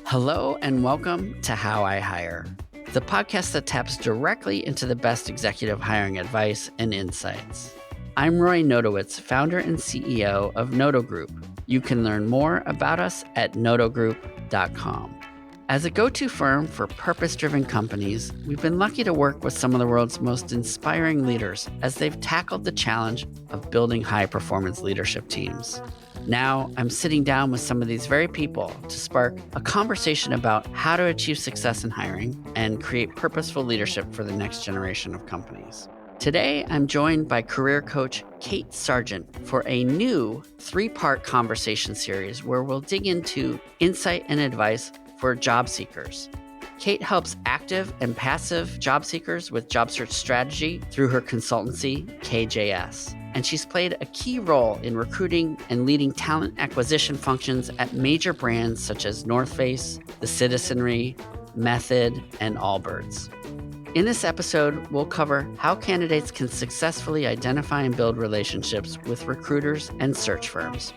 Hello and welcome to How I Hire, the podcast that taps directly into the best executive hiring advice and insights. I'm Roy Nodowitz, founder and CEO of Nodo Group. You can learn more about us at nodogroup.com. As a go-to firm for purpose-driven companies, we've been lucky to work with some of the world's most inspiring leaders as they've tackled the challenge of building high-performance leadership teams. Now, I'm sitting down with some of these very people to spark a conversation about how to achieve success in hiring and create purposeful leadership for the next generation of companies. Today, I'm joined by career coach Kate Sargent for a new 3-part conversation series where we'll dig into insight and advice for job seekers. Kate helps active and passive job seekers with job search strategy through her consultancy, KJS. And she's played a key role in recruiting and leading talent acquisition functions at major brands such as North Face, The Citizenry, Method, and Allbirds. In this episode, we'll cover how candidates can successfully identify and build relationships with recruiters and search firms.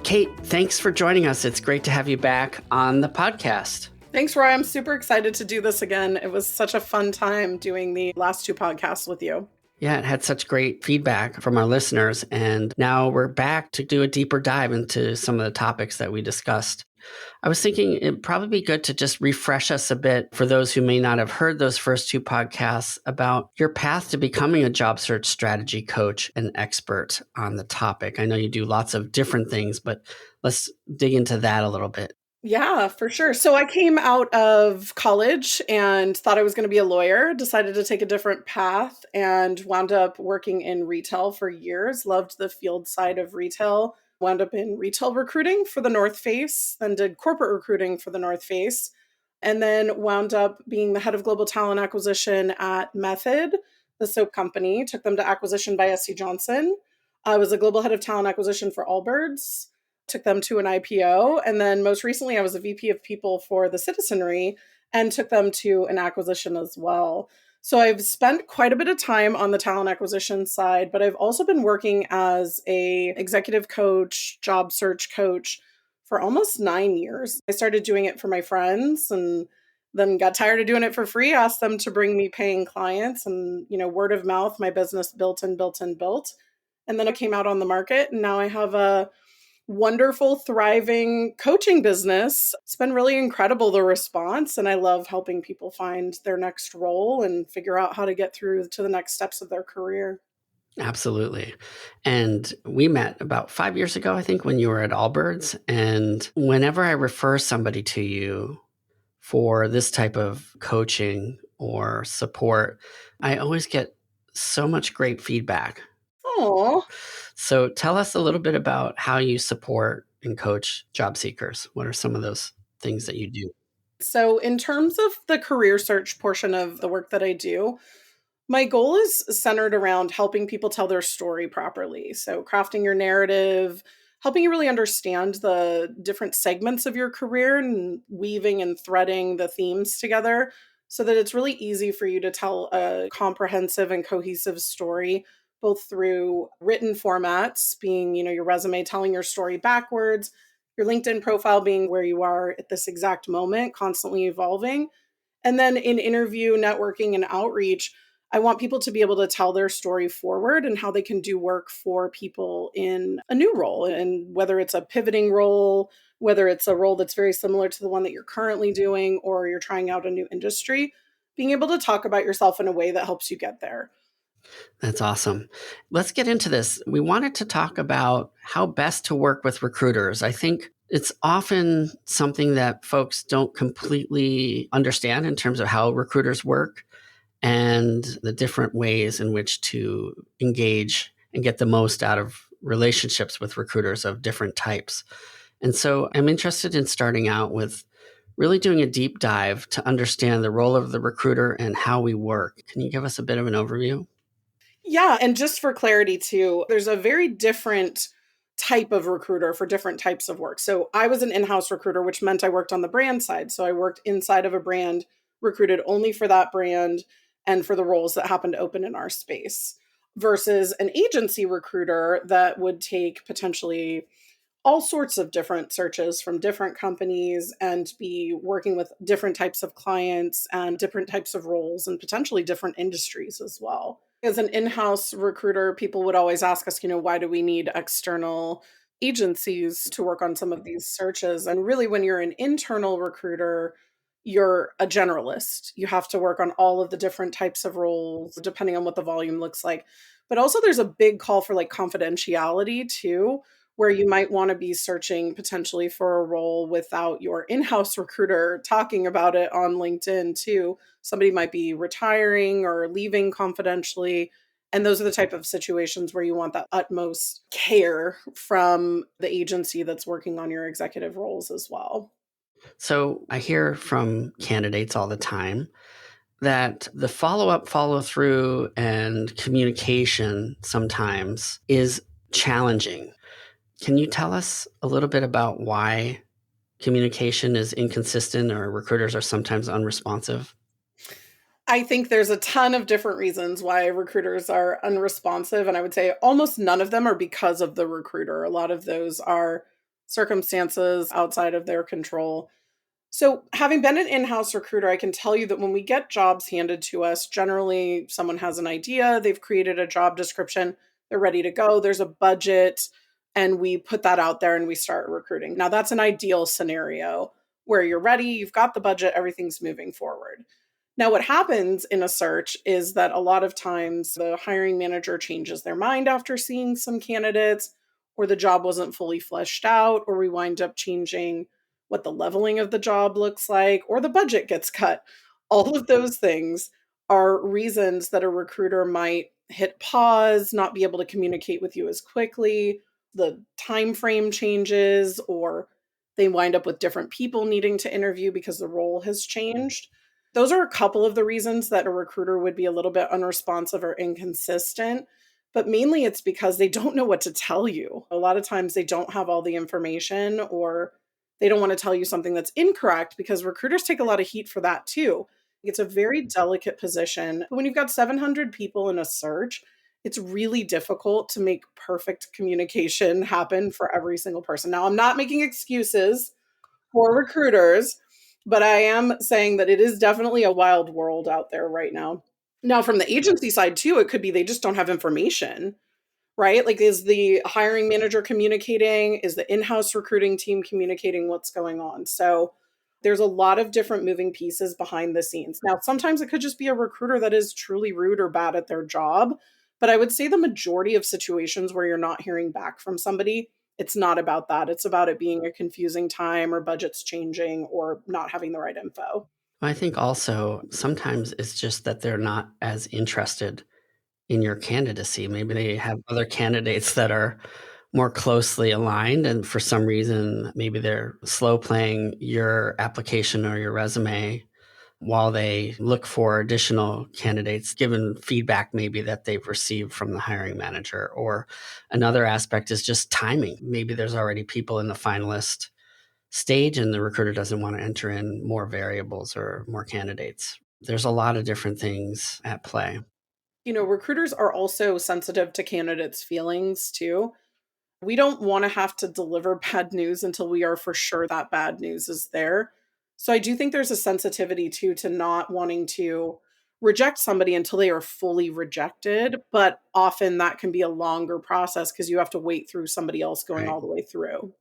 Kate, thanks for joining us. It's great to have you back on the podcast. Thanks, Roy. I'm super excited to do this again. It was such a fun time doing the last 2 podcasts with you. Yeah, it had such great feedback from our listeners. And now we're back to do a deeper dive into some of the topics that we discussed. I was thinking it'd probably be good to just refresh us a bit for those who may not have heard those first 2 podcasts about your path to becoming a job search strategy coach and expert on the topic. I know you do lots of different things, but let's dig into that a little bit. Yeah, for sure. So I came out of college and thought I was going to be a lawyer, decided to take a different path and wound up working in retail for years, loved the field side of retail, wound up in retail recruiting for the North Face, then did corporate recruiting for the North Face, and then wound up being the head of global talent acquisition at Method, the soap company, took them to acquisition by SC Johnson. I was a global head of talent acquisition for Allbirds, took them to an IPO. And then most recently, I was a VP of people for the Citizenry and took them to an acquisition as well. So I've spent quite a bit of time on the talent acquisition side, but I've also been working as a executive coach, job search coach for almost 9 years. I started doing it for my friends and then got tired of doing it for free, asked them to bring me paying clients and, word of mouth, my business built and built and built. And then I came out on the market and now I have a wonderful, thriving coaching business. It's been really incredible, the response. And I love helping people find their next role and figure out how to get through to the next steps of their career. Absolutely. And we met about 5 years ago, I think, when you were at Allbirds. And whenever I refer somebody to you for this type of coaching or support, I always get so much great feedback. Oh, So tell us a little bit about how you support and coach job seekers. What are some of those things that you do? so in terms of the career search portion of the work that I do, my goal is centered around helping people tell their story properly. So crafting your narrative, helping you really understand the different segments of your career and weaving and threading the themes together so that it's really easy for you to tell a comprehensive and cohesive story, both through written formats, being, your resume telling your story backwards, your LinkedIn profile being where you are at this exact moment, constantly evolving. And then in interview, networking, and outreach, I want people to be able to tell their story forward and how they can do work for people in a new role. And whether it's a pivoting role, whether it's a role that's very similar to the one that you're currently doing, or you're trying out a new industry, being able to talk about yourself in a way that helps you get there. That's awesome. Let's get into this. We wanted to talk about how best to work with recruiters. I think it's often something that folks don't completely understand in terms of how recruiters work and the different ways in which to engage and get the most out of relationships with recruiters of different types. And so I'm interested in starting out with really doing a deep dive to understand the role of the recruiter and how we work. Can you give us a bit of an overview? Yeah. And just for clarity, too, there's a very different type of recruiter for different types of work. So I was an in-house recruiter, which meant I worked on the brand side. So I worked inside of a brand, recruited only for that brand and for the roles that happened to open in our space, versus an agency recruiter that would take potentially all sorts of different searches from different companies and be working with different types of clients and different types of roles and potentially different industries as well. As an in-house recruiter, people would always ask us, why do we need external agencies to work on some of these searches? And really, when you're an internal recruiter, you're a generalist. You have to work on all of the different types of roles, depending on what the volume looks like. But also, there's a big call for like confidentiality too, where you might want to be searching potentially for a role without your in house recruiter talking about it on LinkedIn too. Somebody might be retiring or leaving confidentially. And those are the type of situations where you want that utmost care from the agency that's working on your executive roles as well. So I hear from candidates all the time that the follow up, follow through, and communication sometimes is challenging. Can you tell us a little bit about why communication is inconsistent or recruiters are sometimes unresponsive? I think there's a ton of different reasons why recruiters are unresponsive. And I would say almost none of them are because of the recruiter. A lot of those are circumstances outside of their control. So, having been an in house recruiter, I can tell you that when we get jobs handed to us, generally someone has an idea, they've created a job description, they're ready to go, there's a budget, and we put that out there and we start recruiting. Now, that's an ideal scenario where you're ready, you've got the budget, everything's moving forward. Now, what happens in a search is that a lot of times the hiring manager changes their mind after seeing some candidates, or the job wasn't fully fleshed out, or we wind up changing what the leveling of the job looks like, or the budget gets cut. All of those things are reasons that a recruiter might hit pause, not be able to communicate with you as quickly. The time frame changes, or they wind up with different people needing to interview because the role has changed. Those are a couple of the reasons that a recruiter would be a little bit unresponsive or inconsistent, but mainly it's because they don't know what to tell you. A lot of times they don't have all the information, or they don't want to tell you something that's incorrect, because recruiters take a lot of heat for that too. It's a very delicate position. When you've got 700 people in a search, it's really difficult to make perfect communication happen for every single person. Now, I'm not making excuses for recruiters, but I am saying that it is definitely a wild world out there right now. Now, from the agency side too, it could be they just don't have information, right? Like, is the hiring manager communicating? Is the in-house recruiting team communicating what's going on? So there's a lot of different moving pieces behind the scenes. Now, sometimes it could just be a recruiter that is truly rude or bad at their job. But I would say the majority of situations where you're not hearing back from somebody, it's not about that. It's about it being a confusing time, or budgets changing, or not having the right info. I think also sometimes it's just that they're not as interested in your candidacy. Maybe they have other candidates that are more closely aligned, and for some reason, maybe they're slow playing your application or your resume while they look for additional candidates, given feedback maybe that they've received from the hiring manager. Or another aspect is just timing. Maybe there's already people in the finalist stage and the recruiter doesn't want to enter in more variables or more candidates. There's a lot of different things at play. Recruiters are also sensitive to candidates' feelings too. We don't want to have to deliver bad news until we are for sure that bad news is there. So I do think there's a sensitivity too to not wanting to reject somebody until they are fully rejected, but often that can be a longer process because you have to wait through somebody else going Right. all the way through.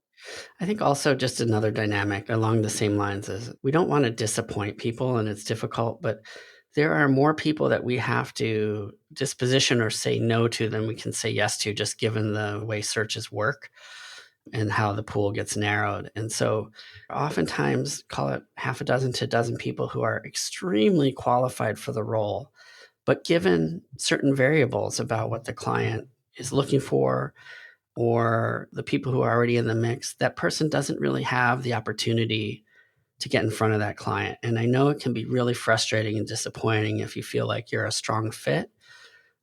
I think also just another dynamic along the same lines is we don't want to disappoint people, and it's difficult, but there are more people that we have to disposition or say no to than we can say yes to, just given the way searches work and how the pool gets narrowed. And so oftentimes, call it half a dozen to a dozen people who are extremely qualified for the role, but given certain variables about what the client is looking for, or the people who are already in the mix, that person doesn't really have the opportunity to get in front of that client. And I know it can be really frustrating and disappointing if you feel like you're a strong fit.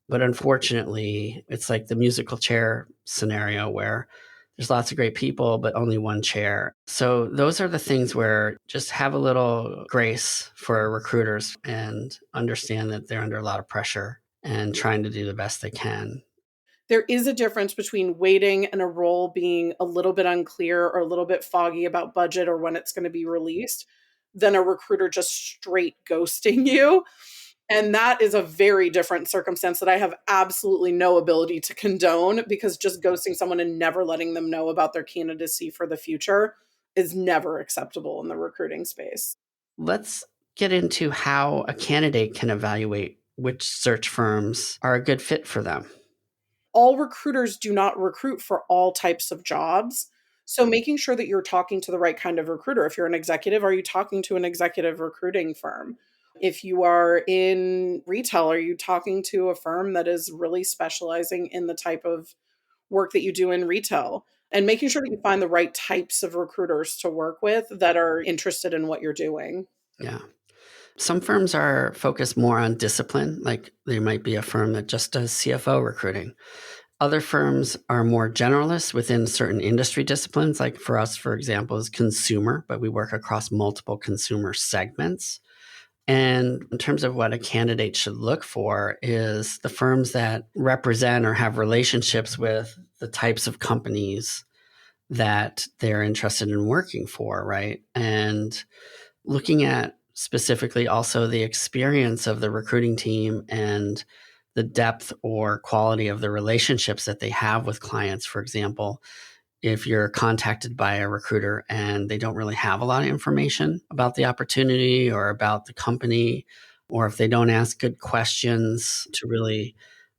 But unfortunately, it's like the musical chair scenario where there's lots of great people, but only one chair. So those are the things where just have a little grace for recruiters and understand that they're under a lot of pressure and trying to do the best they can. There is a difference between waiting and a role being a little bit unclear or a little bit foggy about budget or when it's going to be released than a recruiter just straight ghosting you. And that is a very different circumstance that I have absolutely no ability to condone, because just ghosting someone and never letting them know about their candidacy for the future is never acceptable in the recruiting space. Let's get into how a candidate can evaluate which search firms are a good fit for them. All recruiters do not recruit for all types of jobs. So making sure that you're talking to the right kind of recruiter. If you're an executive, are you talking to an executive recruiting firm? If you are in retail, are you talking to a firm that is really specializing in the type of work that you do in retail? And making sure that you find the right types of recruiters to work with that are interested in what you're doing. Yeah. Some firms are focused more on discipline, like there might be a firm that just does CFO recruiting. Other firms are more generalists within certain industry disciplines, like for us, for example, is consumer, but we work across multiple consumer segments. And in terms of what a candidate should look for is the firms that represent or have relationships with the types of companies that they're interested in working for, right? And looking at specifically also the experience of the recruiting team and the depth or quality of the relationships that they have with clients. For example, if you're contacted by a recruiter and they don't really have a lot of information about the opportunity or about the company, or if they don't ask good questions to really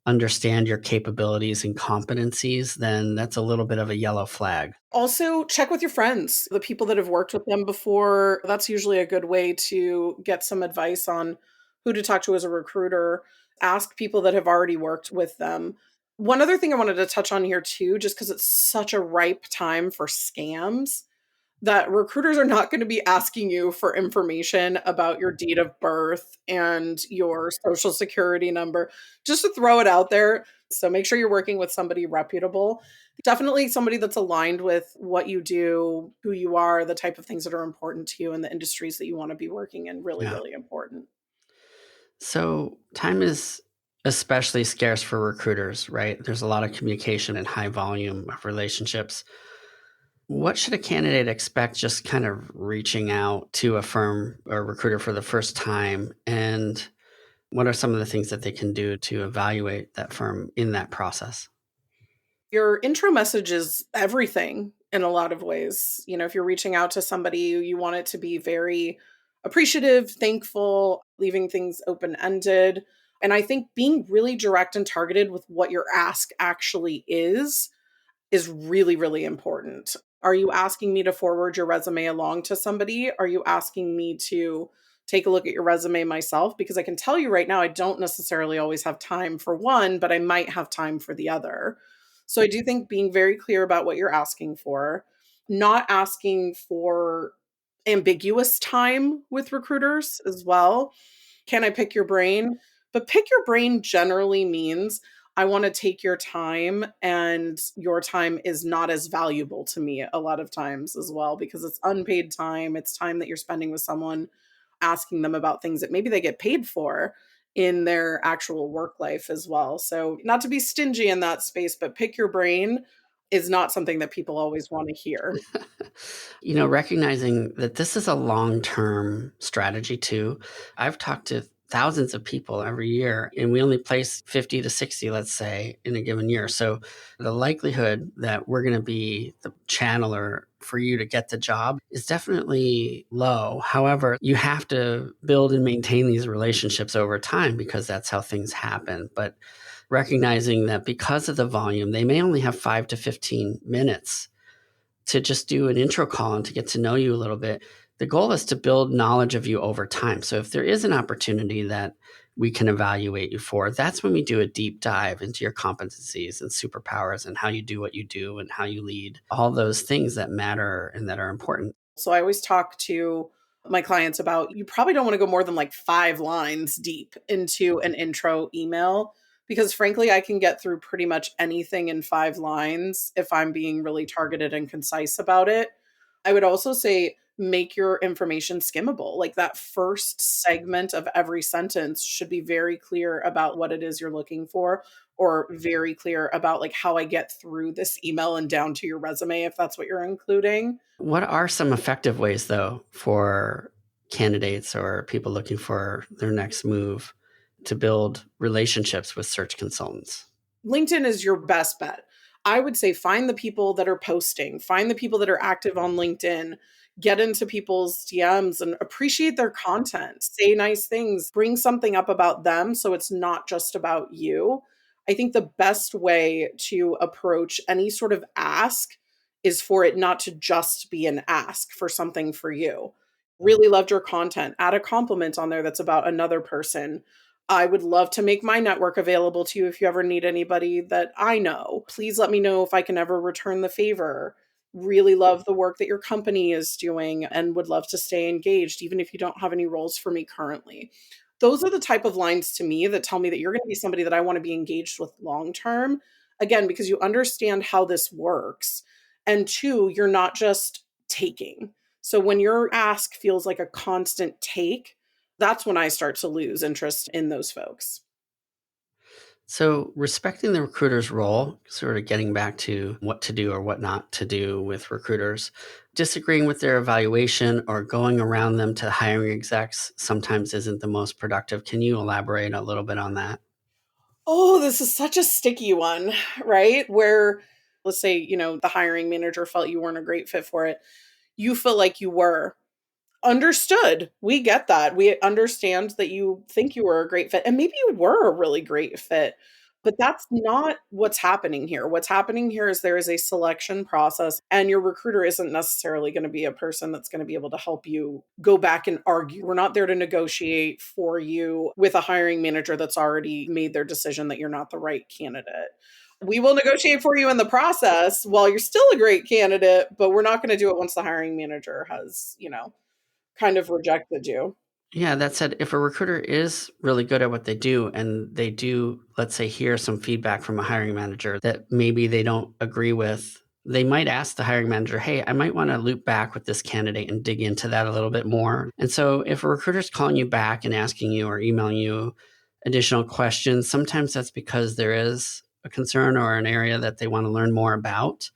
understand your capabilities and competencies, then that's a little bit of a yellow flag. Also, check with your friends, the people that have worked with them before. That's usually a good way to get some advice on who to talk to as a recruiter. Ask people that have already worked with them. One other thing I wanted to touch on here too, just because it's such a ripe time for scams, that recruiters are not going to be asking you for information about your date of birth and your social security number, just to throw it out there. So make sure you're working with somebody reputable. Definitely somebody that's aligned with what you do, who you are, the type of things that are important to you, and the industries that you want to be working in. Really, Yeah. really important. So time is especially scarce for recruiters, right? There's a lot of communication and high volume of relationships. What should a candidate expect just kind of reaching out to a firm or recruiter for the first time? And what are some of the things that they can do to evaluate that firm in that process? Your intro message is everything in a lot of ways. If you're reaching out to somebody, you want it to be very appreciative, thankful, leaving things open ended. And I think being really direct and targeted with what your ask actually is really, really important. Are you asking me to forward your resume along to somebody? Are you asking me to take a look at your resume myself? Because I can tell you right now, I don't necessarily always have time for one, but I might have time for the other. So I do think being very clear about what you're asking for, not asking for ambiguous time with recruiters as well. Can I pick your brain? But pick your brain generally means I want to take your time, and your time is not as valuable to me a lot of times as well, because it's unpaid time. It's time that you're spending with someone, asking them about things that maybe they get paid for in their actual work life as well. So, not to be stingy in that space, but pick your brain is not something that people always want to hear. Recognizing that this is a long term strategy too. I've talked to thousands of people every year, and we only place 50 to 60, let's say, in a given year. So the likelihood that we're going to be the channeler for you to get the job is definitely low. However, you have to build and maintain these relationships over time because that's how things happen. But recognizing that because of the volume, they may only have 5 to 15 minutes to just do an intro call and to get to know you a little bit. The goal is to build knowledge of you over time. So if there is an opportunity that we can evaluate you for, that's when we do a deep dive into your competencies and superpowers and how you do what you do and how you lead, all those things that matter and that are important. So I always talk to my clients about, you probably don't want to go more than like 5 lines deep into an intro email, because frankly, I can get through pretty much anything in 5 lines if I'm being really targeted and concise about it. I would also say make your information skimmable. Like that first segment of every sentence should be very clear about what it is you're looking for. or very clear about like how I get through this email and down to your resume if that's what you're including. What are some effective ways, though, for candidates or people looking for their next move to build relationships with search consultants? LinkedIn is your best bet. I would say find the people that are posting, find the people that are active on LinkedIn, get into people's DMs and appreciate their content, say nice things, bring something up about them so it's not just about you. I think the best way to approach any sort of ask is for it not to just be an ask for something for you. Really loved your content. Add a compliment on there that's about another person. I would love to make my network available to you if you ever need anybody that I know. Please let me know if I can ever return the favor. Really love the work that your company is doing and would love to stay engaged, even if you don't have any roles for me currently. Those are the type of lines to me that tell me that you're going to be somebody that I want to be engaged with long term. Again, because you understand how this works. And two, you're not just taking. So when your ask feels like a constant take, that's when I start to lose interest in those folks. So, respecting the recruiter's role, sort of getting back to what to do or what not to do with recruiters, disagreeing with their evaluation or going around them to hiring execs sometimes isn't the most productive. Can you elaborate a little bit on that? Oh, this is such a sticky one, right? Where let's say, the hiring manager felt you weren't a great fit for it. You feel like you were. Understood. We get that. We understand that you think you were a great fit, and maybe you were a really great fit, but that's not what's happening here. What's happening here is there is a selection process, and your recruiter isn't necessarily going to be a person that's going to be able to help you go back and argue. We're not there to negotiate for you with a hiring manager that's already made their decision that you're not the right candidate. We will negotiate for you in the process while you're still a great candidate, but we're not going to do it once the hiring manager has, kind of rejected you. Yeah, that said, if a recruiter is really good at what they do and they do, let's say, hear some feedback from a hiring manager that maybe they don't agree with, they might ask the hiring manager, hey, I might want to loop back with this candidate and dig into that a little bit more. And so if a recruiter's calling you back and asking you or emailing you additional questions, sometimes that's because there is a concern or an area that they want to learn more about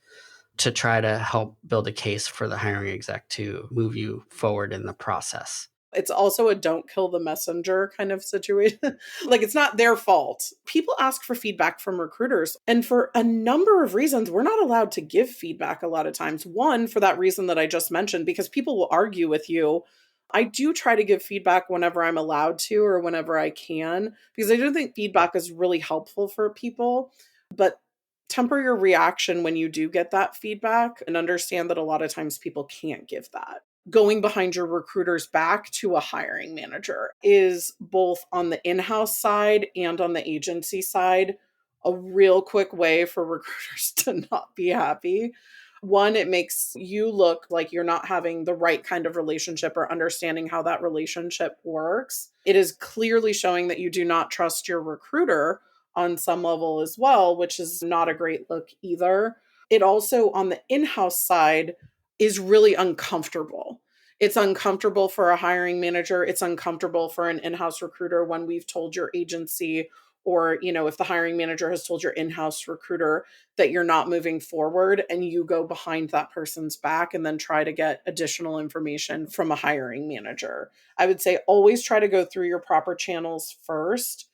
to try to help build a case for the hiring exec to move you forward in the process. It's also a don't kill the messenger kind of situation. Like, it's not their fault. People ask for feedback from recruiters, and for a number of reasons, we're not allowed to give feedback a lot of times. One, for that reason that I just mentioned, because people will argue with you. I do try to give feedback whenever I'm allowed to or whenever I can, because I do think feedback is really helpful for people. But temper your reaction when you do get that feedback and understand that a lot of times people can't give that. Going behind your recruiter's back to a hiring manager is both on the in-house side and on the agency side a real quick way for recruiters to not be happy. One, it makes you look like you're not having the right kind of relationship or understanding how that relationship works. It is clearly showing that you do not trust your recruiter on some level as well, which is not a great look either. It also, on the in house side, is really uncomfortable. It's uncomfortable for a hiring manager. It's uncomfortable for an in house recruiter when we've told your agency, or, if the hiring manager has told your in house recruiter that you're not moving forward and you go behind that person's back and then try to get additional information from a hiring manager. I would say always try to go through your proper channels first.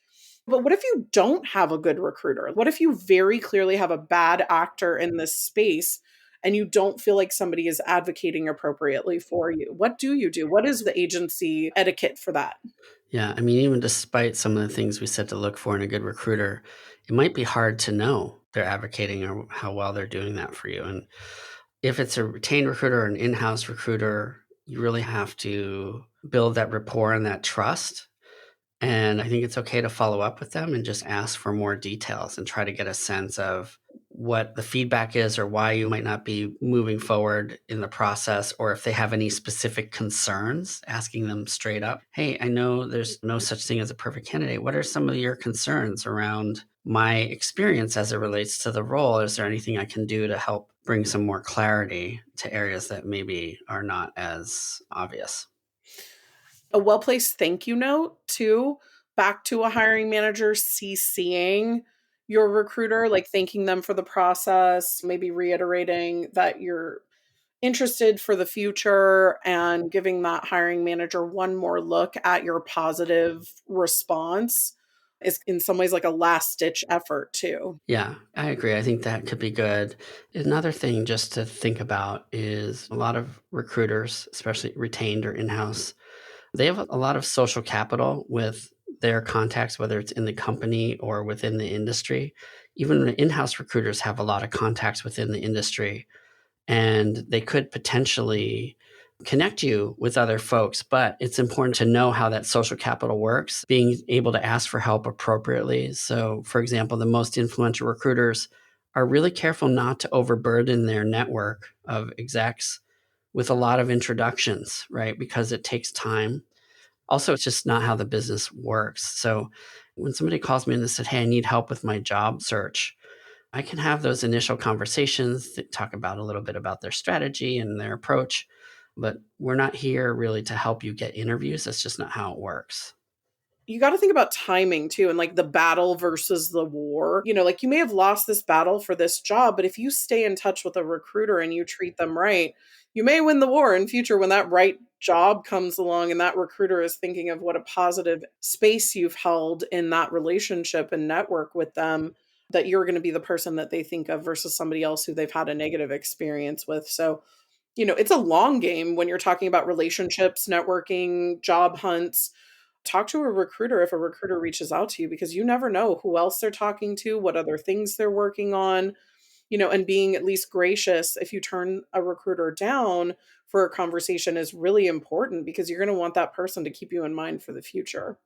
But what if you don't have a good recruiter? What if you very clearly have a bad actor in this space and you don't feel like somebody is advocating appropriately for you? What do you do? What is the agency etiquette for that? Yeah, I mean, even despite some of the things we said to look for in a good recruiter, it might be hard to know they're advocating or how well they're doing that for you. And if it's a retained recruiter or an in-house recruiter, you really have to build that rapport and that trust. And I think it's okay to follow up with them and just ask for more details and try to get a sense of what the feedback is or why you might not be moving forward in the process, or if they have any specific concerns, asking them straight up, hey, I know there's no such thing as a perfect candidate. What are some of your concerns around my experience as it relates to the role? Is there anything I can do to help bring some more clarity to areas that maybe are not as obvious? A well-placed thank you note too, back to a hiring manager CCing your recruiter, like thanking them for the process, maybe reiterating that you're interested for the future and giving that hiring manager one more look at your positive response is in some ways like a last ditch effort too. Yeah, I agree. I think that could be good. Another thing just to think about is a lot of recruiters, especially retained or in-house, they have a lot of social capital with their contacts, whether it's in the company or within the industry. Even the in-house recruiters have a lot of contacts within the industry, and they could potentially connect you with other folks. But it's important to know how that social capital works, being able to ask for help appropriately. So, for example, the most influential recruiters are really careful not to overburden their network of execs with a lot of introductions, right? Because it takes time. Also, it's just not how the business works. So, when somebody calls me and they said, "Hey, I need help with my job search," I can have those initial conversations that talk about a little bit about their strategy and their approach, but we're not here really to help you get interviews. That's just not how it works. You gotta think about timing too and, like, the battle versus the war. Like, you may have lost this battle for this job, but if you stay in touch with a recruiter and you treat them right, you may win the war in future when that right job comes along and that recruiter is thinking of what a positive space you've held in that relationship and network with them, that you're gonna be the person that they think of versus somebody else who they've had a negative experience with. So, it's a long game when you're talking about relationships, networking, job hunts. Talk to a recruiter if a recruiter reaches out to you because you never know who else they're talking to, what other things they're working on, and being at least gracious if you turn a recruiter down for a conversation is really important because you're going to want that person to keep you in mind for the future.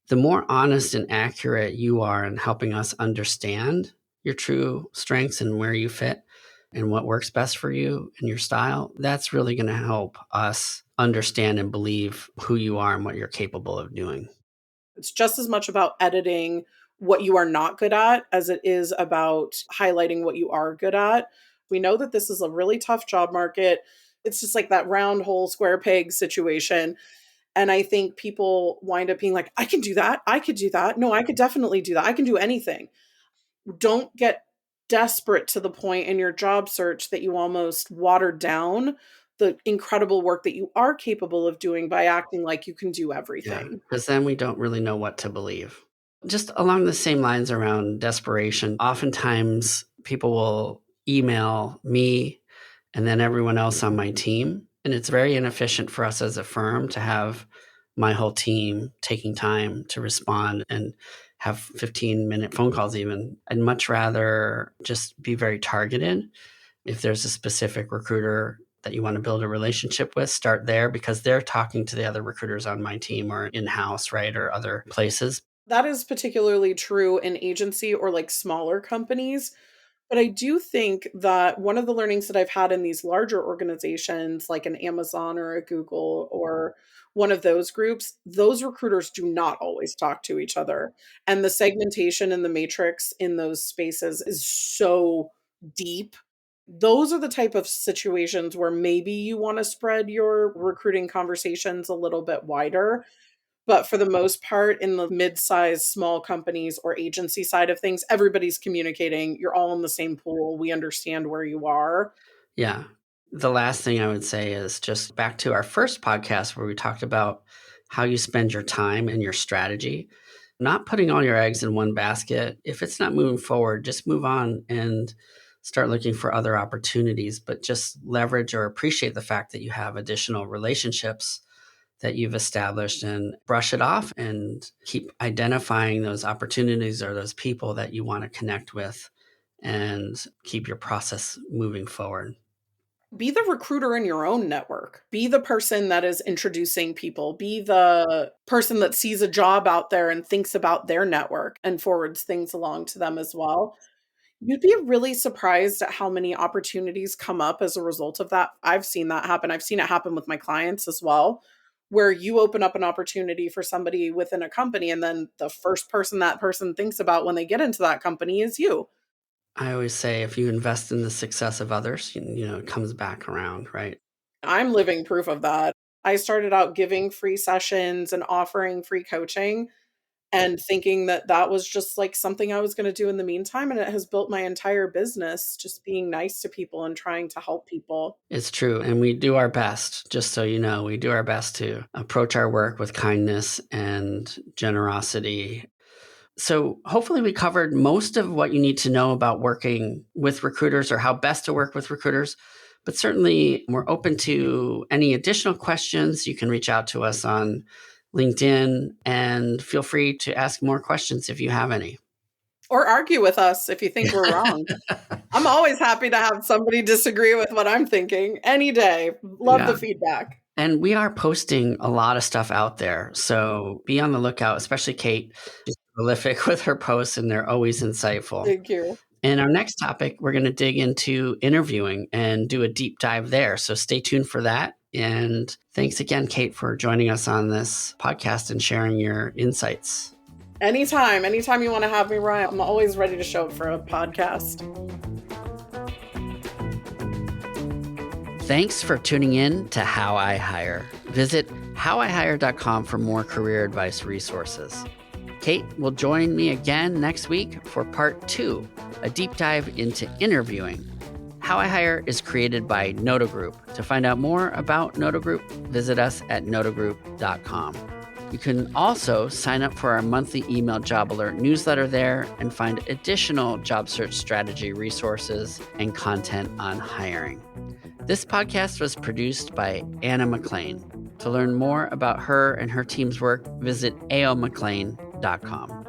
The more honest and accurate you are in helping us understand your true strengths and where you fit and what works best for you and your style, that's really going to help us understand and believe who you are and what you're capable of doing. It's just as much about editing what you are not good at as it is about highlighting what you are good at. We know that this is a really tough job market. It's just like that round hole, square peg situation. And I think people wind up being like, I can do that. I could do that. No, I could definitely do that. I can do anything. Don't get desperate to the point in your job search that you almost water down the incredible work that you are capable of doing by acting like you can do Yeah, everything. because then we don't really know what to believe. Just along the same lines around desperation, oftentimes people will email me and then everyone else on my team. And it's very inefficient for us as a firm to have my whole team taking time to respond and have 15-minute phone calls even. I'd much rather just be very targeted. If there's a specific recruiter that you want to build a relationship with, start there because they're talking to the other recruiters on my team or in-house, right, or other places. That is particularly true in agency or like smaller companies. But I do think that one of the learnings that I've had in these larger organizations, like an Amazon or a Google or one of those groups, those recruiters do not always talk to each other. And the segmentation and the matrix in those spaces is so deep. Those are the type of situations where maybe you want to spread your recruiting conversations a little bit wider, but for the most part, in the mid-sized small companies or agency side of things, everybody's communicating. You're all in the same pool. We understand where you are. Yeah. The last thing I would say is just back to our first podcast where we talked about how you spend your time and your strategy, not putting all your eggs in one basket. If it's not moving forward, just move on and start looking for other opportunities, but just leverage or appreciate the fact that you have additional relationships that you've established and brush it off and keep identifying those opportunities or those people that you want to connect with and keep your process moving forward. Be the recruiter in your own network. Be the person that is introducing people. Be the person that sees a job out there and thinks about their network and forwards things along to them as well. You'd be really surprised at how many opportunities come up as a result of that. I've seen that happen. I've seen it happen with my clients as well, where you open up an opportunity for somebody within a company, and then the first person that person thinks about when they get into that company is you. I always say if you invest in the success of others, it comes back around, right? I'm living proof of that. I started out giving free sessions and offering free coaching. and thinking that that was just like something I was going to do in the meantime. And it has built my entire business, just being nice to people and trying to help people. It's true. And we do our best, just so you know, we do our best to approach our work with kindness and generosity. So hopefully we covered most of what you need to know about working with recruiters or how best to work with recruiters. But certainly we're open to any additional questions. You can reach out to us on LinkedIn and feel free to ask more questions if you have any. Or argue with us if you think we're wrong. I'm always happy to have somebody disagree with what I'm thinking any day. Love the feedback. And we are posting a lot of stuff out there. So be on the lookout, especially Kate. She's prolific with her posts and they're always insightful. Thank you. And our next topic, we're going to dig into interviewing and do a deep dive there. So stay tuned for that. And thanks again, Kate, for joining us on this podcast and sharing your insights. Anytime you want to have me, Ryan, I'm always ready to show up for a podcast. Thanks for tuning in to How I Hire. Visit howihire.com for more career advice resources. Kate will join me again next week for part 2, a deep dive into interviewing. How I Hire is created by Noto Group. To find out more about Noto Group, visit us at notogroup.com. You can also sign up for our monthly email job alert newsletter there and find additional job search strategy resources and content on hiring. This podcast was produced by Anna McLean. To learn more about her and her team's work, visit aomclean.com.